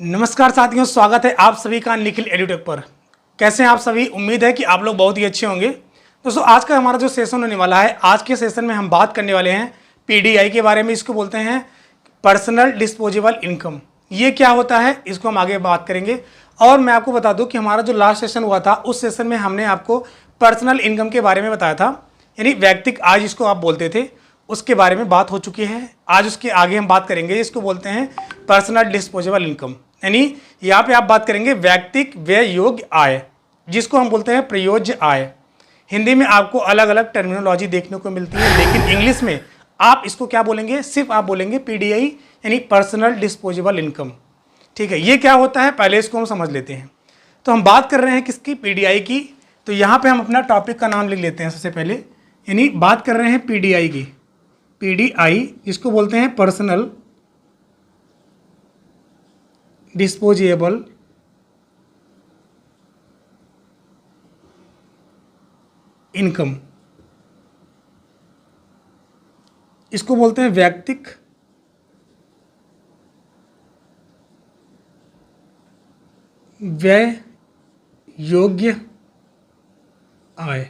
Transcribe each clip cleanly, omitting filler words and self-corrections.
नमस्कार साथियों, स्वागत है आप सभी का निखिल एडुटेक पर। कैसे हैं आप सभी? उम्मीद है कि आप लोग बहुत ही अच्छे होंगे। दोस्तों, आज का हमारा जो सेशन होने वाला है, आज के सेशन में हम बात करने वाले हैं पीडीआई के बारे में। इसको बोलते हैं पर्सनल डिस्पोजेबल इनकम। ये क्या होता है इसको हम आगे बात करेंगे। और मैं आपको बता दूं कि हमारा जो लास्ट सेशन हुआ था, उस सेशन में हमने आपको पर्सनल इनकम के बारे में बताया था, यानी व्यक्तिगत आय जिसको आप बोलते थे, उसके बारे में बात हो चुकी है। आज उसके आगे हम बात करेंगे, इसको बोलते हैं पर्सनल डिस्पोजेबल इनकम, यानी यहाँ पे आप बात करेंगे व्यक्तिगत व्यय योग्य आय, जिसको हम बोलते हैं प्रयोज्य आय। हिंदी में आपको अलग अलग टर्मिनोलॉजी देखने को मिलती है, लेकिन इंग्लिश में आप इसको क्या बोलेंगे? सिर्फ आप बोलेंगे पीडीआई, यानी पर्सनल डिस्पोजेबल इनकम। ठीक है, ये क्या होता है पहले इसको हम समझ लेते हैं। तो हम बात कर रहे हैं किसकी? पीडीआई की। तो यहाँ पे हम अपना टॉपिक का नाम लिख लेते हैं सबसे पहले, यानी बात कर रहे हैं पीडीआई की। पीडीआई जिसको बोलते हैं पर्सनल डिस्पोजेबल इनकम, इसको बोलते हैं व्यक्तिगत व्यय योग्य आय।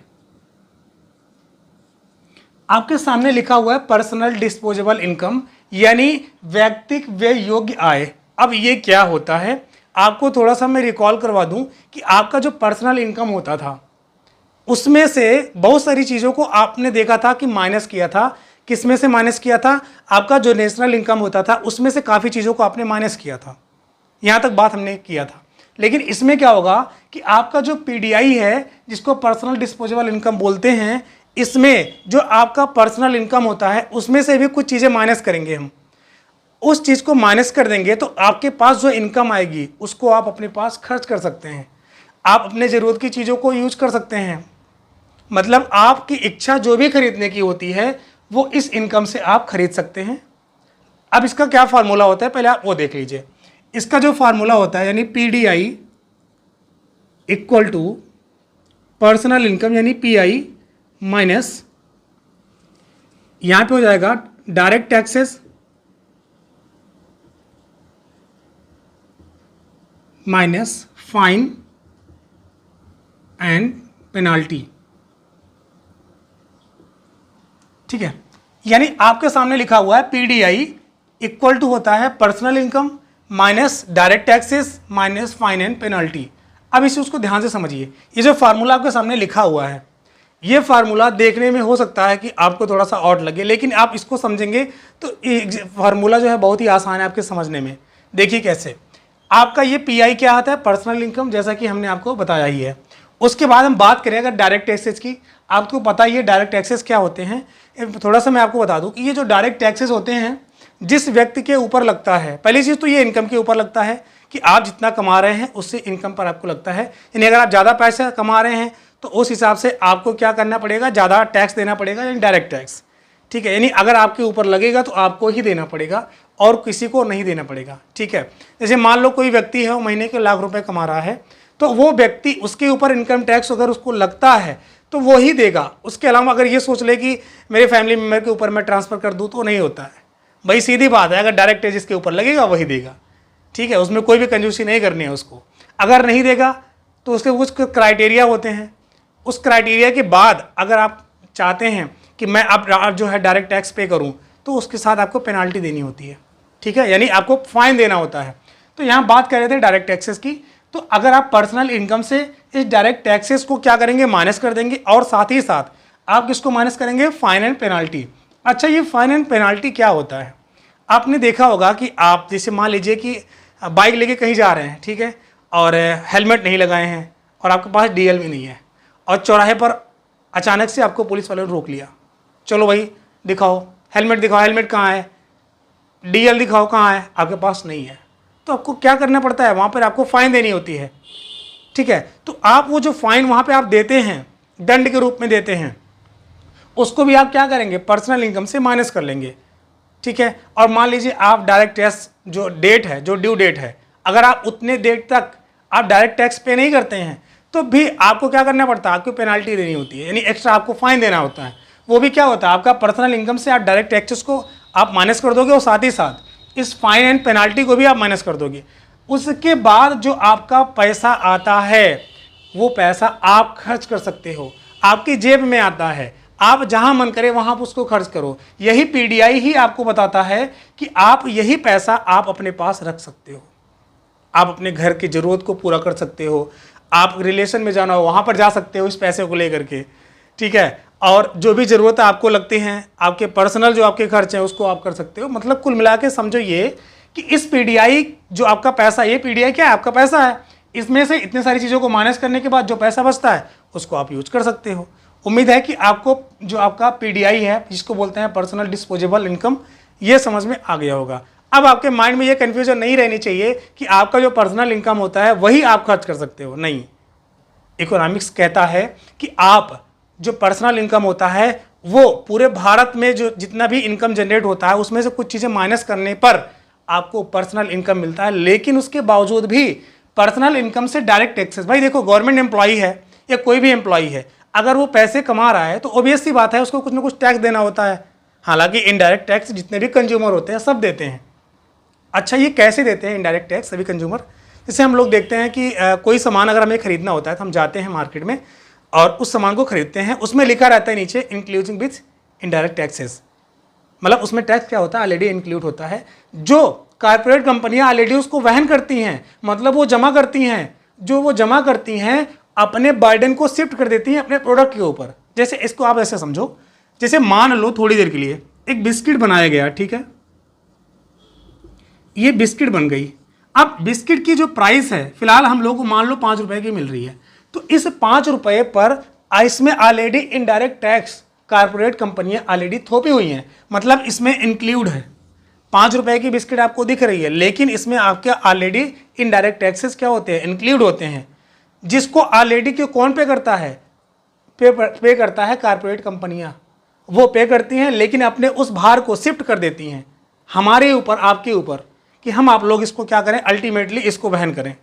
आपके सामने लिखा हुआ है पर्सनल डिस्पोजेबल इनकम, यानी व्यक्तिगत व्यय योग्य आय। अब ये क्या होता है, आपको थोड़ा सा मैं रिकॉल करवा दूं कि आपका जो पर्सनल इनकम होता था, उसमें से बहुत सारी चीज़ों को आपने देखा था कि माइनस किया था। किस में से माइनस किया था? आपका जो नेशनल इनकम होता था, उसमें से काफ़ी चीज़ों को आपने माइनस किया था। यहाँ तक बात हमने किया था। लेकिन इसमें क्या होगा कि आपका जो पीडीआई है, जिसको पर्सनल डिस्पोजेबल इनकम बोलते हैं, इसमें जो आपका पर्सनल इनकम होता है, उसमें से भी कुछ चीज़ें माइनस करेंगे हम। उस चीज़ को माइनस कर देंगे तो आपके पास जो इनकम आएगी, उसको आप अपने पास खर्च कर सकते हैं। आप अपने ज़रूरत की चीज़ों को यूज कर सकते हैं। मतलब आपकी इच्छा जो भी खरीदने की होती है, वो इस इनकम से आप खरीद सकते हैं। अब इसका क्या फार्मूला होता है, पहले आप वो देख लीजिए। इसका जो फार्मूला होता है, यानी PDI equal to personal income, यानी पीआई माइनस, यहाँ पे हो जाएगा direct taxes minus fine and penalty. ठीक है, यानी आपके सामने लिखा हुआ है पीडीआई इक्वल टू होता है personal income minus direct taxes minus fine and penalty. अब इसे उसको ध्यान से समझिए। ये जो फार्मूला आपके सामने लिखा हुआ है, ये फार्मूला देखने में हो सकता है कि आपको थोड़ा सा ऑड लगे, लेकिन आप इसको समझेंगे तो फार्मूला जो है बहुत ही आसान है आपके समझने में। देखिए कैसे। आपका ये पीआई क्या आता है? पर्सनल इनकम, जैसा कि हमने आपको बताया ही है। उसके बाद हम बात करें अगर डायरेक्ट टैक्सेस की, आपको पता ही है डायरेक्ट टैक्सेस क्या होते हैं। थोड़ा सा मैं आपको बता दूं कि ये जो डायरेक्ट टैक्सेस होते हैं, जिस व्यक्ति के ऊपर लगता है, पहली चीज़ तो ये इनकम के ऊपर लगता है कि आप जितना कमा रहे हैं उससे इनकम पर आपको लगता है। यानी अगर आप ज़्यादा पैसा कमा रहे हैं तो उस हिसाब से आपको क्या करना पड़ेगा? ज़्यादा टैक्स देना पड़ेगा, यानी डायरेक्ट टैक्स। ठीक है, यानी अगर आपके ऊपर लगेगा तो आपको ही देना पड़ेगा और किसी को नहीं देना पड़ेगा। ठीक है, जैसे मान लो कोई व्यक्ति है, वो महीने के लाख रुपए कमा रहा है, तो वो व्यक्ति, उसके ऊपर इनकम टैक्स अगर उसको लगता है तो वो ही देगा। उसके अलावा अगर ये सोच ले कि मेरे फैमिली मेम्बर के ऊपर मैं ट्रांसफ़र कर दूँ, तो नहीं होता है भाई। सीधी बात है, अगर डायरेक्ट टैक्स जिसके ऊपर लगेगा वही देगा। ठीक है, उसमें कोई भी कंजूसी नहीं करनी है उसको। अगर नहीं देगा तो उसके कुछ क्राइटेरिया होते हैं। उस क्राइटेरिया के बाद अगर आप चाहते हैं कि मैं अब जो है डायरेक्ट टैक्स पे करूं, तो उसके साथ आपको पेनाल्टी देनी होती है। ठीक है, यानी आपको फाइन देना होता है। तो यहाँ बात कर रहे थे डायरेक्ट टैक्सेस की। तो अगर आप पर्सनल इनकम से इस डायरेक्ट टैक्सेस को क्या करेंगे? माइनस कर देंगे, और साथ ही साथ आप किसको माइनस करेंगे? Fine and penalty. अच्छा, ये फाइन एंड पेनाल्टी क्या होता है? आपने देखा होगा कि आप जैसे मान लीजिए कि बाइक लेके कहीं जा रहे हैं, ठीक है, और हेलमेट नहीं लगाए हैं और आपके पास डीएल भी नहीं है, और चौराहे पर अचानक से आपको पुलिस वाले ने रोक लिया। चलो भाई दिखाओ हेलमेट, दिखाओ हेलमेट कहाँ है, डीएल दिखाओ कहाँ है, आपके पास नहीं है। तो आपको क्या करना पड़ता है? वहाँ पर आपको फ़ाइन देनी होती है। ठीक है, तो आप वो जो फाइन वहाँ पे आप देते हैं, दंड के रूप में देते हैं, उसको भी आप क्या करेंगे? पर्सनल इनकम से माइनस कर लेंगे। ठीक है, और मान लीजिए आप डायरेक्ट टैक्स जो डेट है, जो ड्यू डेट है, अगर आप उतने डेट तक आप डायरेक्ट टैक्स पे नहीं करते हैं, तो भी आपको क्या करना पड़ता है? आपको पेनाल्टी देनी होती है, यानी एक्स्ट्रा आपको फाइन देना होता है। वो भी क्या होता है? आपका पर्सनल इनकम से आप डायरेक्ट टैक्सेस को आप माइनस कर दोगे, और साथ ही साथ इस फाइन एंड पेनाल्टी को भी आप माइनस कर दोगे। उसके बाद जो आपका पैसा आता है वो पैसा आप खर्च कर सकते हो, आपकी जेब में आता है, आप जहां मन करे वहां आप उसको खर्च करो। यही पीडीआई ही आपको बताता है कि आप यही पैसा आप अपने पास रख सकते हो, आप अपने घर की ज़रूरत को पूरा कर सकते हो, आप रिलेशन में जाना हो वहाँ पर जा सकते हो इस पैसे को लेकर के, ठीक है। और जो भी ज़रूरत आपको लगती हैं, आपके पर्सनल जो आपके खर्च हैं उसको आप कर सकते हो। मतलब कुल मिला के समझो ये कि इस पीडीआई जो आपका पैसा, ये पीडीआई क्या है, आपका पैसा है, इसमें से इतनी सारी चीज़ों को माइनस करने के बाद जो पैसा बचता है उसको आप यूज कर सकते हो। उम्मीद है कि आपको जो आपका पीडीआई है, जिसको बोलते हैं पर्सनल डिस्पोजेबल इनकम, ये समझ में आ गया होगा। अब आपके माइंड में ये कन्फ्यूजन नहीं रहनी चाहिए कि आपका जो पर्सनल इनकम होता है वही आप खर्च कर सकते हो, नहीं। इकोनॉमिक्स कहता है कि आप जो पर्सनल इनकम होता है वो पूरे भारत में जो जितना भी इनकम जनरेट होता है उसमें से कुछ चीज़ें माइनस करने पर आपको पर्सनल इनकम मिलता है। लेकिन उसके बावजूद भी पर्सनल इनकम से डायरेक्ट टैक्सेस, भाई देखो गवर्नमेंट एम्प्लॉई है या कोई भी एम्प्लॉई है, अगर वो पैसे कमा रहा है तो ऑब्वियस सी बात है उसको कुछ ना कुछ टैक्स देना होता है। हालांकि इनडायरेक्ट टैक्स जितने भी कंज्यूमर होते हैं सब देते हैं। अच्छा, ये कैसे देते हैं इनडायरेक्ट टैक्स सभी कंज्यूमर? जैसे हम लोग देखते हैं कि कोई सामान अगर हमें खरीदना होता है तो हम जाते हैं मार्केट में और उस सामान को खरीदते हैं, उसमें लिखा रहता है नीचे इंक्लूडिंग विथ इनडायरेक्ट टैक्सेस, मतलब उसमें टैक्स क्या होता है, ऑलरेडी इंक्लूड होता है। जो कारपोरेट कंपनियां ऑलरेडी उसको वहन करती हैं, मतलब वो जमा करती हैं, जो वो जमा करती हैं अपने बर्डन को शिफ्ट कर देती हैं अपने प्रोडक्ट के ऊपर। जैसे इसको आप ऐसे समझो, जैसे मान लो थोड़ी देर के लिए एक बिस्किट बनाया गया, ठीक है, ये बिस्किट बन गई। अब बिस्किट की जो प्राइस है फिलहाल हम लोग को मान लो 5 रुपए की मिल रही है, तो इस 5 रुपए पर इसमें ऑलरेडी इनडायरेक्ट टैक्स कारपोरेट कंपनियां ऑलरेडी थोपी हुई हैं, मतलब इसमें इंक्लूड है। 5 रुपए की बिस्किट आपको दिख रही है लेकिन इसमें आपके ऑलरेडी इनडायरेक्ट टैक्सेस क्या होते हैं, इंक्लूड होते हैं, जिसको ऑलरेडी क्यों कौन पे करता है, पे करता है कारपोरेट कंपनियां। वो पे करती हैं लेकिन अपने उस भार को शिफ्ट कर देती हैं हमारे ऊपर, आपके ऊपर, कि आप लोग इसको क्या करें, अल्टीमेटली इसको वहन करें,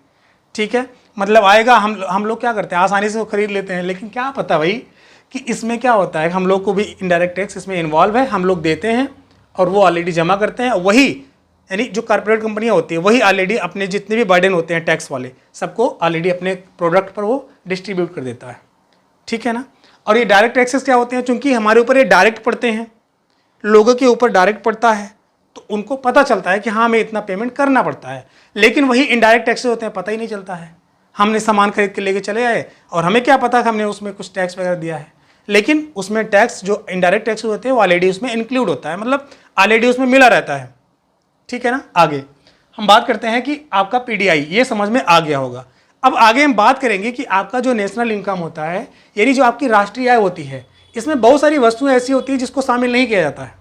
ठीक है। मतलब आएगा, हम लोग क्या करते हैं आसानी से खरीद लेते हैं, लेकिन क्या पता भाई कि इसमें क्या होता है, हम लोग को भी इनडायरेक्ट टैक्स इसमें इन्वॉल्व है, हम लोग देते हैं और वो ऑलरेडी जमा करते हैं। वही यानी जो कारपोरेट कंपनियां होती है वही ऑलरेडी अपने जितने भी बर्डन होते हैं टैक्स वाले सबको ऑलरेडी अपने प्रोडक्ट पर वो डिस्ट्रीब्यूट कर देता है, ठीक है ना। और ये डायरेक्ट टैक्सेस क्या होते हैं, चूंकि हमारे ऊपर ये डायरेक्ट पड़ते हैं, लोगों के ऊपर डायरेक्ट पड़ता है, तो उनको पता चलता है कि हाँ हमें इतना पेमेंट करना पड़ता है। लेकिन वही इनडायरेक्ट टैक्सेस होते हैं, पता ही नहीं चलता है, हमने सामान खरीद के लेके चले आए और हमें क्या पता कि हमने उसमें कुछ टैक्स वगैरह दिया है, लेकिन उसमें टैक्स जो इनडायरेक्ट टैक्स होते हैं वो ऑलरेडी उसमें इंक्लूड होता है, मतलब ऑलरेडी उसमें मिला रहता है, ठीक है ना। आगे हम बात करते हैं कि आपका पीडीआई, ये समझ में आ गया होगा। अब आगे हम बात करेंगे कि आपका जो नेशनल इनकम होता है, यानी जो आपकी राष्ट्रीय आय होती है, इसमें बहुत सारी वस्तुएं ऐसी होती हैं जिसको शामिल नहीं किया जाता है,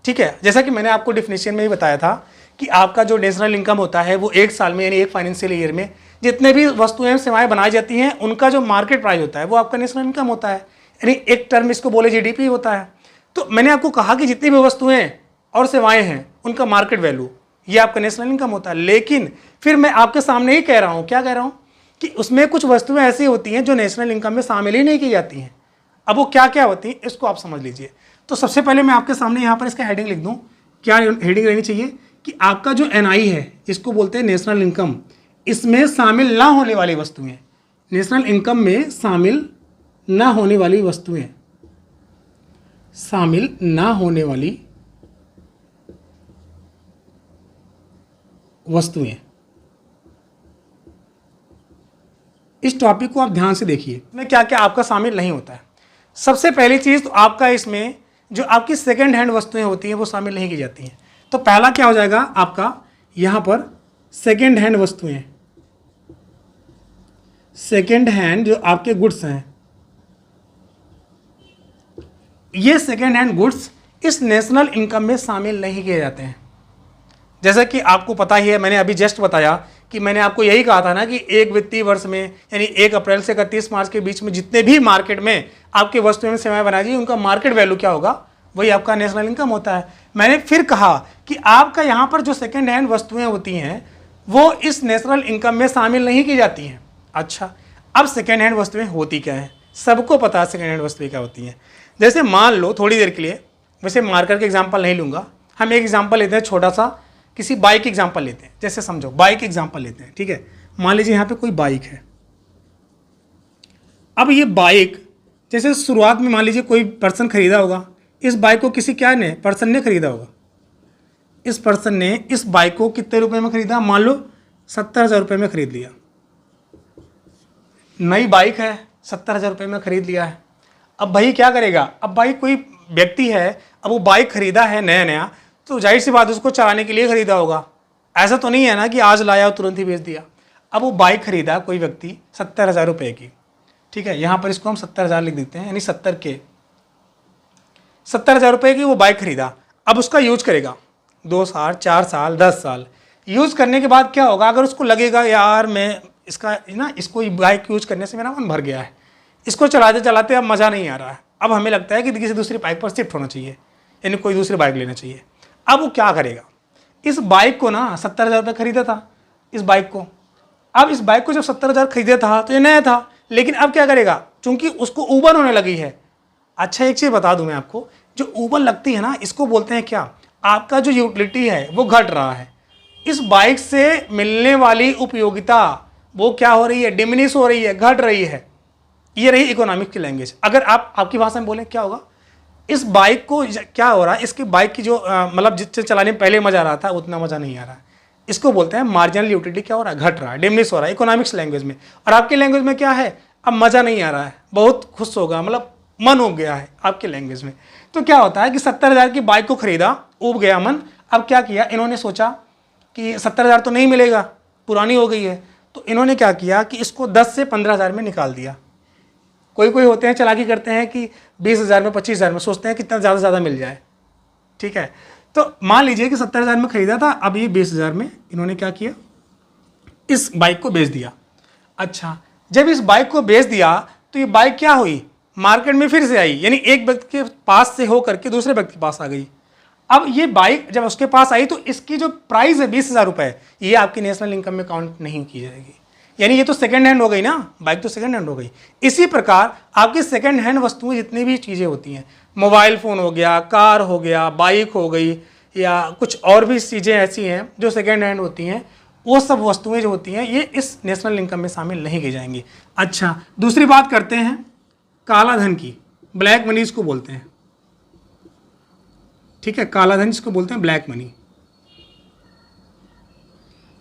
ठीक है। जैसा कि मैंने आपको डिफिनेशन में ही बताया था कि आपका जो नेशनल इनकम होता है वो एक साल में यानी एक फाइनेंशियल ईयर में जितने भी वस्तुएं सेवाएं बनाई जाती हैं उनका जो मार्केट प्राइस होता है वो आपका नेशनल इनकम होता है, यानी एक टर्म इसको बोले जीडीपी होता है। तो मैंने आपको कहा कि जितनी भी वस्तुएं और सेवाएं हैं उनका मार्केट वैल्यू ये आपका नेशनल इनकम होता है। लेकिन फिर मैं आपके सामने ही कह रहा हूँ, क्या कह रहा हूँ, कि उसमें कुछ वस्तुएं ऐसी होती हैं जो नेशनल इनकम में शामिल ही नहीं की जाती हैं। अब वो क्या क्या होती हैं इसको आप समझ लीजिए। तो सबसे पहले मैं आपके सामने यहाँ पर इसका हेडिंग लिख दूँ, क्या हेडिंग रहनी चाहिए कि आपका जो एनआई है इसको बोलते हैं नेशनल इनकम, इसमें शामिल ना होने वाली वस्तुएं, नेशनल इनकम में शामिल ना होने वाली वस्तुएं, शामिल ना होने वाली वस्तुएं। इस टॉपिक को आप ध्यान से देखिए, इसमें क्या क्या आपका शामिल नहीं होता है। सबसे पहली चीज तो आपका इसमें जो आपकी सेकेंड हैंड वस्तुएं होती हैं वो शामिल नहीं की जाती हैं। तो पहला क्या हो जाएगा आपका यहां पर सेकेंड हैंड वस्तुएं, सेकेंड हैंड जो आपके गुड्स हैं, ये सेकेंड हैंड गुड्स इस नेशनल इनकम में शामिल नहीं किए जाते हैं। जैसा कि आपको पता ही है, मैंने अभी जस्ट बताया कि मैंने आपको यही कहा था ना कि एक वित्तीय वर्ष में यानी 1 अप्रैल से 31 मार्च के बीच में जितने भी मार्केट में आपके वस्तुएं में सेवाएं बनाई जाएगी उनका मार्केट वैल्यू क्या होगा, वही आपका नेशनल इनकम होता है। मैंने फिर कहा कि आपका यहाँ पर जो सेकेंड हैंड वस्तुएं होती हैं वो इस नेशनल इनकम में शामिल नहीं की जाती हैं। अच्छा, अब सेकेंड हैंड वस्तुएं होती क्या हैं, सबको पता है सेकेंड हैंड वस्तुएं क्या होती हैं। जैसे मान लो थोड़ी देर के लिए, वैसे मार्कर के एग्जाम्पल नहीं लूँगा, हम एक एग्जाम्पल लेते हैं छोटा सा किसी बाइक एग्जांपल लेते हैं, जैसे समझो बाइक एग्जांपल लेते हैं, ठीक है। मान लीजिए यहाँ पे कोई बाइक है। अब ये बाइक जैसे शुरुआत में मान लीजिए कोई पर्सन खरीदा होगा, इस बाइक को किसी क्या ने पर्सन ने खरीदा होगा। इस पर्सन ने इस बाइक को कितने रुपए में खरीदा, मान लो 70,000 रुपये में खरीद लिया। नई बाइक है, 70,000 रुपये में खरीद लिया है। अब भाई क्या करेगा, अब भाई कोई व्यक्ति है, अब वो बाइक खरीदा है नया नया, तो जाहिर सी बात उसको चलाने के लिए खरीदा होगा। ऐसा तो नहीं है ना कि आज लाया और तुरंत ही बेच दिया। अब वो बाइक खरीदा कोई व्यक्ति 70,000 रुपये की, ठीक है। यहाँ पर इसको हम 70,000 लिख देते हैं, यानी 70,000 रुपये की वो बाइक खरीदा। अब उसका यूज करेगा 2 साल, 4 साल, 10 साल। यूज़ करने के बाद क्या होगा, अगर उसको लगेगा यार मैं इसका ना इसको बाइक यूज करने से मेरा मन भर गया है, इसको चलाते चलाते अब मज़ा नहीं आ रहा है, अब हमें लगता है कि किसी दूसरी बाइक पर शिफ्ट होना चाहिए, यानी कोई दूसरी बाइक लेना चाहिए। अब वो क्या करेगा, इस बाइक को ना 70,000 रुपये खरीदा था इस बाइक को। अब इस बाइक को जब 70,000 खरीदा था तो ये नया था, लेकिन अब क्या करेगा, चूंकि उसको ऊबर होने लगी है। अच्छा एक चीज़ बता दूं मैं आपको, जो ऊबर लगती है ना, इसको बोलते हैं क्या, आपका जो यूटिलिटी है वो घट रहा है। इस बाइक से मिलने वाली उपयोगिता वो क्या हो रही है, डिमिनिश हो रही है, घट रही है। ये रही इकोनॉमिक की लैंग्वेज। अगर आप आपकी भाषा में बोलें क्या होगा, इस बाइक को क्या हो रहा है, इसकी बाइक की जो मतलब जिससे चलाने में पहले मजा आ रहा था उतना मजा नहीं आ रहा है। इसको बोलते हैं मार्जिनल यूटिलिटी क्या हो रहा है, घट रहा है, डिमिनिश हो रहा है इकोनॉमिक्स लैंग्वेज में। और आपकी लैंग्वेज में क्या है, अब मजा नहीं आ रहा है, बहुत खुश होगा, मतलब मन उब गया है आपकी लैंग्वेज में। तो क्या होता है कि 70,000 की बाइक को खरीदा, उब गया मन। अब क्या किया, इन्होंने सोचा कि 70,000 तो नहीं मिलेगा, पुरानी हो गई है, तो इन्होंने क्या किया कि इसको 10 से 15,000 में निकाल दिया। कोई कोई होते हैं चालाकी करते हैं कि 20,000 में, 25,000 में, सोचते हैं कितना ज़्यादा से ज़्यादा मिल जाए, ठीक है। तो मान लीजिए कि 70,000 में खरीदा था, अब ये 20,000 में इन्होंने क्या किया, इस बाइक को बेच दिया। अच्छा, जब इस बाइक को बेच दिया तो ये बाइक क्या हुई, मार्केट में फिर से आई, यानी एक व्यक्ति के पास से होकर के दूसरे व्यक्ति के पास आ गई। अब ये बाइक जब उसके पास आई तो इसकी जो प्राइस है 20,000 रुपये, ये आपकी नेशनल इनकम में काउंट नहीं की जाएगी, यानी ये तो सेकंड हैंड हो गई ना, बाइक तो सेकंड हैंड हो गई। इसी प्रकार आपकी सेकंड हैंड वस्तुएं जितनी भी चीज़ें होती हैं, मोबाइल फ़ोन हो गया, कार हो गया, बाइक हो गई, या कुछ और भी चीज़ें ऐसी हैं जो सेकंड हैंड होती हैं, वो सब वस्तुएं जो होती हैं ये इस नेशनल इनकम में शामिल नहीं की जाएंगी। अच्छा, दूसरी बात करते हैं काला धन की, ब्लैक मनी इसको बोलते हैं, ठीक है, काला धन जिसको बोलते हैं ब्लैक मनी।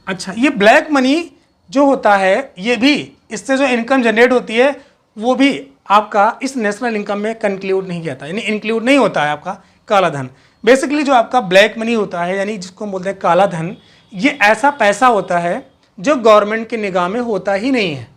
अच्छा, ये ब्लैक मनी जो होता है, ये भी इससे जो इनकम जनरेट होती है वो भी आपका इस नेशनल इनकम में कंक्लूड नहीं किया था, यानी इंक्लूड नहीं होता है आपका काला धन। बेसिकली जो आपका ब्लैक मनी होता है, यानी जिसको हम बोलते हैं काला धन, ये ऐसा पैसा होता है जो गवर्नमेंट की निगाह में होता ही नहीं है।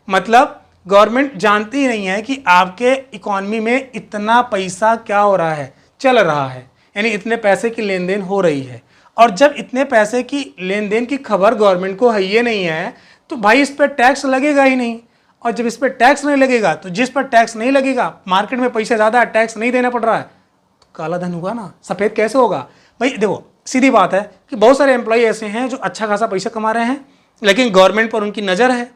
मतलब गवर्नमेंट जानती ही नहीं है कि आपके इकॉनमी में इतना पैसा क्या हो रहा है, चल रहा है, यानी इतने पैसे की लेन देन हो रही है। और जब इतने पैसे की लेन देन की खबर गवर्नमेंट को है ये नहीं है, तो भाई इस पर टैक्स लगेगा ही नहीं। और जब इस पर टैक्स नहीं लगेगा तो जिस पर टैक्स नहीं लगेगा, मार्केट में पैसे ज़्यादा है, टैक्स नहीं देना पड़ रहा है, तो काला धन हुआ ना, सफ़ेद कैसे होगा भाई। देखो सीधी बात है कि बहुत सारे एम्प्लॉय ऐसे हैं जो अच्छा खासा पैसा कमा रहे हैं, लेकिन गवर्नमेंट पर उनकी नज़र है,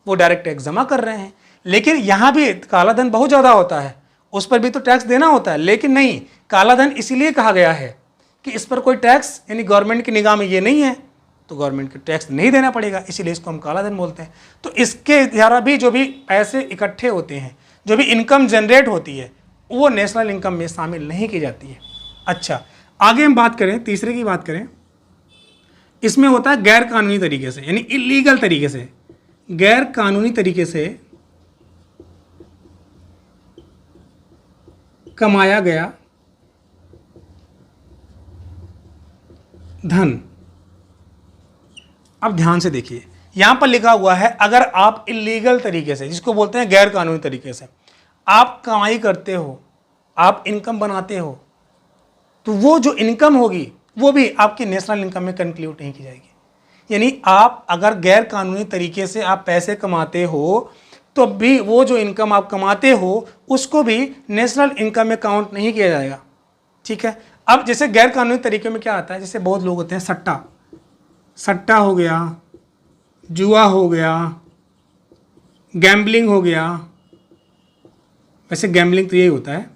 वो डायरेक्ट टैक्स जमा कर रहे हैं। लेकिन यहाँ भी काला धन बहुत ज़्यादा होता है, उस पर भी तो टैक्स देना होता है, लेकिन नहीं, काला धन इसीलिए कहा गया है कि इस पर कोई टैक्स, यानी गवर्नमेंट की निगाह में ये नहीं है, तो गवर्नमेंट को टैक्स नहीं देना पड़ेगा, इसीलिए इसको हम काला धन बोलते हैं। तो इसके द्वारा भी जो भी पैसे इकट्ठे होते हैं, जो भी इनकम जनरेट होती है, वो नेशनल इनकम में शामिल नहीं की जाती है। अच्छा, आगे हम बात करें, तीसरे की बात करें, इसमें होता है गैर कानूनी तरीके से, यानी इलीगल तरीके से, गैर कानूनी तरीके से कमाया गया धन। अब ध्यान से देखिए, यहां पर लिखा हुआ है अगर आप इलीगल तरीके से, जिसको बोलते हैं गैर कानूनी तरीके से आप कमाई करते हो, आप इनकम बनाते हो, तो वो जो इनकम होगी वो भी आपकी नेशनल इनकम में कंक्लूड नहीं की जाएगी। यानी आप अगर गैर कानूनी तरीके से आप पैसे कमाते हो तो भी वो जो इनकम आप कमाते हो उसको भी नेशनल इनकम में काउंट नहीं किया जाएगा, ठीक है। अब जैसे गैर कानूनी तरीके में क्या आता है, जैसे बहुत लोग होते हैं सट्टा हो गया, जुआ हो गया, गैम्बलिंग हो गया, वैसे गैम्बलिंग तो यही होता है।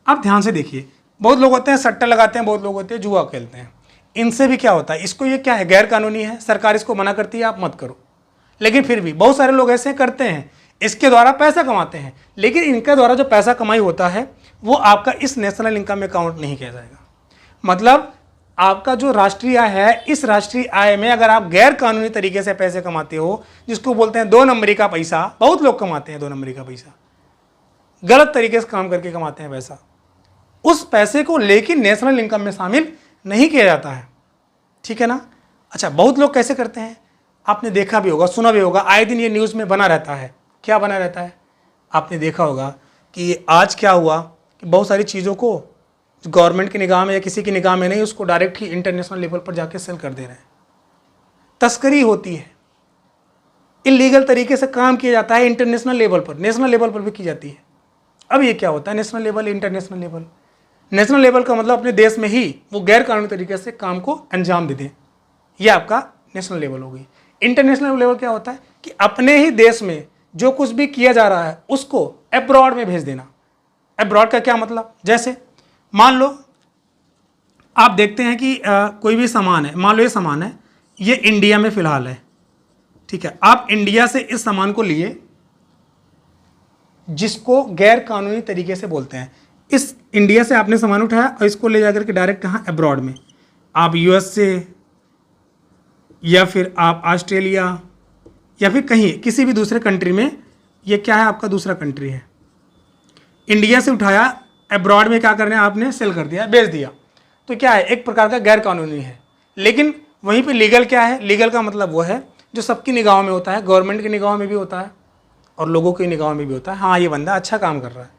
अब ध्यान से देखिए, बहुत लोग होते हैं सट्टा लगाते हैं, बहुत लोग होते हैं जुआ खेलते हैं। इनसे भी क्या होता है, इसको ये क्या है, गैर कानूनी है, सरकार इसको मना करती है आप मत करो, लेकिन फिर भी बहुत सारे लोग ऐसे करते हैं, इसके द्वारा पैसा कमाते हैं, लेकिन इनके द्वारा जो पैसा कमाई होता है वो आपका इस नेशनल इनकम में काउंट नहीं किया जाएगा। मतलब आपका जो राष्ट्रीय आय है, इस राष्ट्रीय आय में अगर आप गैर कानूनी तरीके से पैसे कमाते हो, जिसको बोलते हैं 2 नंबरी का पैसा, बहुत लोग कमाते हैं 2 नंबरी का पैसा, गलत तरीके से काम करके कमाते हैं पैसा, उस पैसे को लेकिन नेशनल इनकम में शामिल नहीं किया जाता है, ठीक है ना। अच्छा, बहुत लोग कैसे करते हैं, आपने देखा भी होगा, सुना भी होगा, आए दिन ये न्यूज़ में बना रहता है। क्या बना रहता है, आपने देखा होगा कि आज क्या हुआ कि बहुत सारी चीज़ों को गवर्नमेंट की निगाह में या किसी की निगाह में नहीं, उसको डायरेक्ट ही इंटरनेशनल लेवल पर जाके सेल कर दे रहे हैं। तस्करी होती है, इलीगल तरीके से काम किया जाता है इंटरनेशनल लेवल पर, नेशनल लेवल पर भी की जाती है। अब ये क्या होता है, national level, international level. National level का मतलब अपने देश में ही वो गैर कानूनी तरीके से काम को अंजाम दे दें, ये आपका नेशनल लेवल हो गई। इंटरनेशनल लेवल क्या होता है कि अपने ही देश में जो कुछ भी किया जा रहा है उसको अब्रॉड में भेज देना। अब्रॉड का क्या मतलब, जैसे मान लो आप देखते हैं कि कोई भी सामान है, मान लो ये सामान है, ये इंडिया में फ़िलहाल है, ठीक है, आप इंडिया से इस सामान को लिए, जिसको गैर कानूनी तरीके से बोलते हैं। इस इंडिया से आपने सामान उठाया और इसको ले जाकर के डायरेक्ट कहाँ, अब्रॉड में, आप यूएस से या फिर आप ऑस्ट्रेलिया या फिर कहीं किसी भी दूसरे कंट्री में, ये क्या है आपका दूसरा कंट्री है, इंडिया से उठाया, अब्रॉड में क्या करना है आपने, सेल कर दिया, बेच दिया, तो क्या है, एक प्रकार का गैर कानूनी है। लेकिन वहीं पे लीगल क्या है, लीगल का मतलब वो है जो सबकी निगाहों में होता है, गवर्नमेंट की निगाहों में भी होता है और लोगों की निगाहों में भी होता है, हाँ ये बंदा अच्छा काम कर रहा है।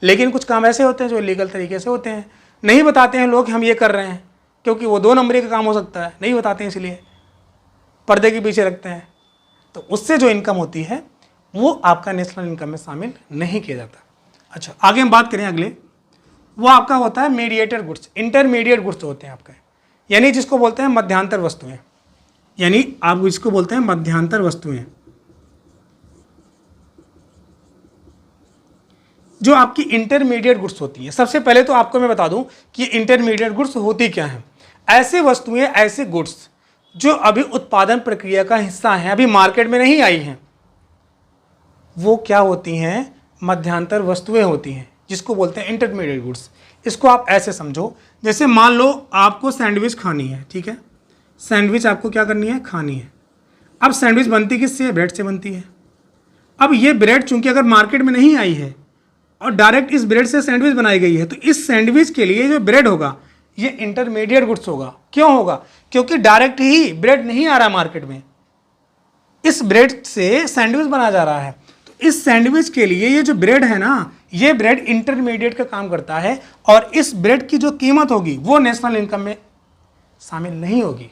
लेकिन कुछ काम ऐसे होते हैं जो इलीगल तरीके से होते हैं, नहीं बताते हैं लोग हम ये कर रहे हैं, क्योंकि वो 2 नंबरी का काम हो सकता है, नहीं बताते हैं, इसलिए पर्दे के पीछे रखते हैं। तो उससे जो इनकम होती है वो आपका नेशनल इनकम में शामिल नहीं किया जाता। अच्छा, आगे हम बात करें अगले, वो आपका होता है मीडिएटर गुड्स, इंटरमीडिएट गुड्स होते हैं आपका, यानी जिसको बोलते हैं मध्यांतर वस्तुएं, यानी आप जिसको बोलते हैं मध्यांतर वस्तुएं, जो आपकी इंटरमीडिएट गुड्स होती हैं। सबसे पहले तो आपको मैं बता दूं कि इंटरमीडिएट गुड्स होती क्या हैं। ऐसे वस्तुएं, ऐसे गुड्स जो अभी उत्पादन प्रक्रिया का हिस्सा हैं, अभी मार्केट में नहीं आई हैं, वो क्या होती हैं, मध्यांतर वस्तुएं होती हैं, जिसको बोलते हैं इंटरमीडिएट गुड्स। इसको आप ऐसे समझो, जैसे मान लो आपको सैंडविच खानी है, ठीक है, सैंडविच आपको क्या करनी है, खानी है। अब सैंडविच बनती किससे है, ब्रेड से बनती है। अब ये ब्रेड चूंकि अगर मार्केट में नहीं आई है और डायरेक्ट इस ब्रेड से सैंडविच बनाई गई है, तो इस सैंडविच के लिए जो ब्रेड होगा ये इंटरमीडिएट गुड्स होगा। क्यों होगा, क्योंकि डायरेक्ट ही ब्रेड नहीं आ रहा मार्केट में, इस ब्रेड से सैंडविच बना जा रहा है। तो इस सैंडविच के लिए ये जो ब्रेड है ना, ये ब्रेड इंटरमीडिएट का काम करता है, और इस ब्रेड की जो कीमत होगी वो नेशनल इनकम में शामिल नहीं होगी।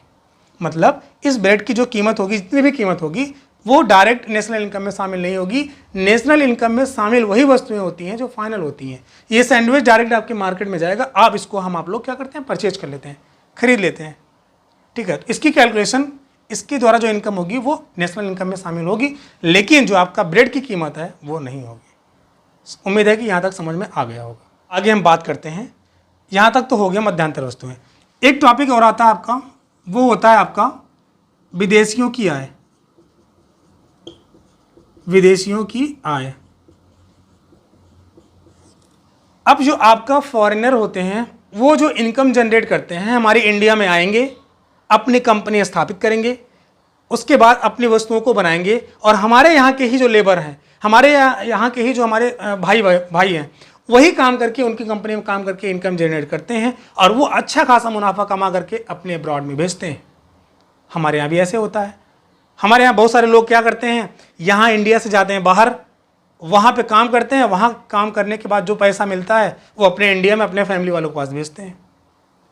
मतलब इस ब्रेड की जो कीमत होगी, जितनी भी कीमत होगी, वो डायरेक्ट नेशनल इनकम में शामिल नहीं होगी। नेशनल इनकम में शामिल वही वस्तुएं होती हैं जो फाइनल होती हैं। ये सैंडविच डायरेक्ट आपके मार्केट में जाएगा, आप इसको, हम आप लोग क्या करते हैं, परचेज कर लेते हैं, खरीद लेते हैं, ठीक है। तो इसकी कैलकुलेशन, इसके द्वारा जो इनकम होगी वो नेशनल इनकम में शामिल होगी, लेकिन जो आपका ब्रेड की कीमत है वो नहीं होगी। उम्मीद है कि यहाँ तक समझ में आ गया होगा। आगे हम बात करते हैं, यहाँ तक तो हो गया मध्यांतर वस्तुएं। एक टॉपिक और आता है आपका, वो होता है आपका विदेशियों की आय। विदेशियों की आय, अब जो आपका फॉरेनर होते हैं वो जो इनकम जनरेट करते हैं, हमारे इंडिया में आएंगे, अपनी कंपनी स्थापित करेंगे, उसके बाद अपनी वस्तुओं को बनाएंगे, और हमारे यहाँ के ही जो लेबर हैं, हमारे यहाँ के ही जो हमारे भाई हैं, वही काम करके उनकी कंपनी में काम करके इनकम जनरेट करते हैं, और वो अच्छा खासा मुनाफा कमा करके अपने अब्रॉड में भेजते हैं। हमारे यहाँ भी ऐसे होता है। हमारे यहाँ बहुत सारे लोग क्या करते हैं, यहाँ इंडिया से जाते हैं बाहर, वहाँ पे काम करते हैं, वहाँ काम करने के बाद जो पैसा मिलता है वो अपने इंडिया में अपने फैमिली वालों के पास भेजते हैं।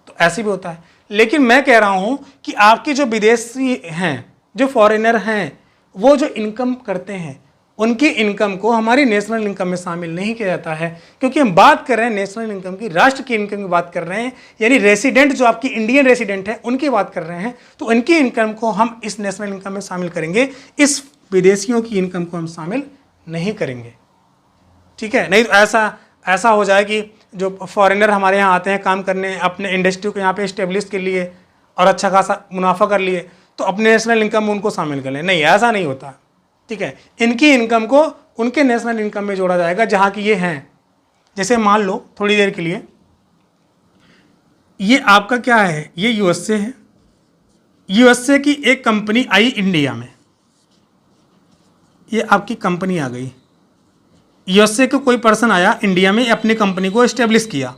तो ऐसे भी होता है। लेकिन मैं कह रहा हूँ कि आपके जो विदेशी हैं, जो फॉरेनर हैं, वो जो इनकम करते हैं, उनकी इनकम को हमारी नेशनल इनकम में शामिल नहीं किया जाता है, क्योंकि हम बात कर रहे हैं नेशनल इनकम की, राष्ट्र की इनकम की बात कर रहे हैं, यानी रेसिडेंट जो आपकी इंडियन रेसिडेंट है उनकी बात कर रहे हैं। तो उनकी इनकम को हम इस नेशनल इनकम में शामिल करेंगे, इस विदेशियों की इनकम को हम शामिल नहीं करेंगे, ठीक है। नहीं तो ऐसा हो जाए कि जो फॉरेनर हमारे यहाँ आते हैं काम करने, अपने इंडस्ट्री को यहाँ पे इस्टेब्लिश के लिए, और अच्छा खासा मुनाफा कर लिए तो अपने नेशनल इनकम में उनको शामिल कर लें। नहीं, ऐसा नहीं होता, ठीक है। इनकी इनकम को उनके नेशनल इनकम में जोड़ा जाएगा जहाँ की ये हैं। जैसे मान लो थोड़ी देर के लिए ये आपका क्या है, ये यूएसए है, यूएसए की एक कंपनी आई इंडिया में, ये आपकी कंपनी आ गई। यूएसए का कोई पर्सन आया इंडिया में, अपनी कंपनी को इस्टेब्लिश किया,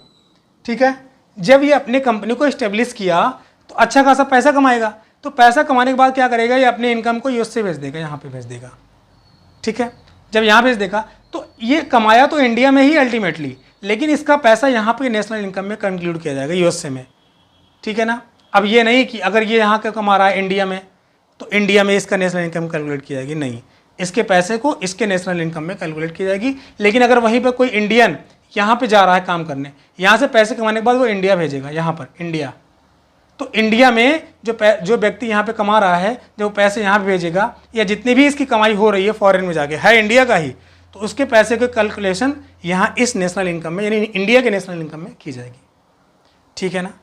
ठीक है। जब ये अपनी कंपनी को इस्टेब्लिश किया तो अच्छा खासा पैसा कमाएगा। तो पैसा कमाने के बाद क्या करेगा, ये अपने इनकम को यूएसए भेज देगा, यहाँ पे भेज देगा, ठीक है। जब यहाँ भेज देगा तो ये कमाया तो इंडिया में ही अल्टीमेटली, लेकिन इसका पैसा यहाँ पे नेशनल इनकम में कंक्लूड किया जाएगा यूएसए में, ठीक है ना। अब ये नहीं कि अगर ये यहाँ का कमा रहा है इंडिया में तो इंडिया में इसका नेशनल इनकम कैलकुलेट की जाएगी, नहीं, इसके पैसे को इसके नेशनल इनकम में कैलकुलेट की जाएगी। लेकिन अगर वहीं पर कोई इंडियन यहाँ पे जा रहा है काम करने, यहाँ से पैसे कमाने के बाद वो इंडिया भेजेगा, यहाँ पर इंडिया, तो इंडिया में जो व्यक्ति यहाँ पे कमा रहा है, जो पैसे यहाँ पे भेजेगा या जितनी भी इसकी कमाई हो रही है फॉरेन में जाके है इंडिया का ही, तो उसके पैसे के कैलकुलेशन यहाँ इस नेशनल इनकम में यानी इंडिया के नेशनल इनकम में की जाएगी, ठीक है ना।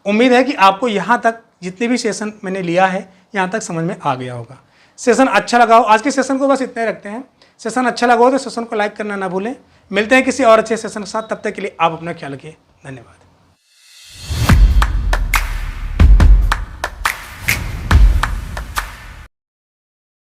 उम्मीद है कि आपको यहाँ तक जितने भी सेशन मैंने लिया है यहाँ तक समझ में आ गया होगा। सेशन अच्छा लगा हो, आज के सेशन को बस इतना ही रखते हैं। सेशन अच्छा लगा हो तो सेशन को लाइक करना ना भूलें। मिलते हैं किसी और अच्छे सेशन के साथ, तब तक के लिए आप अपना ख्याल रखिए। धन्यवाद।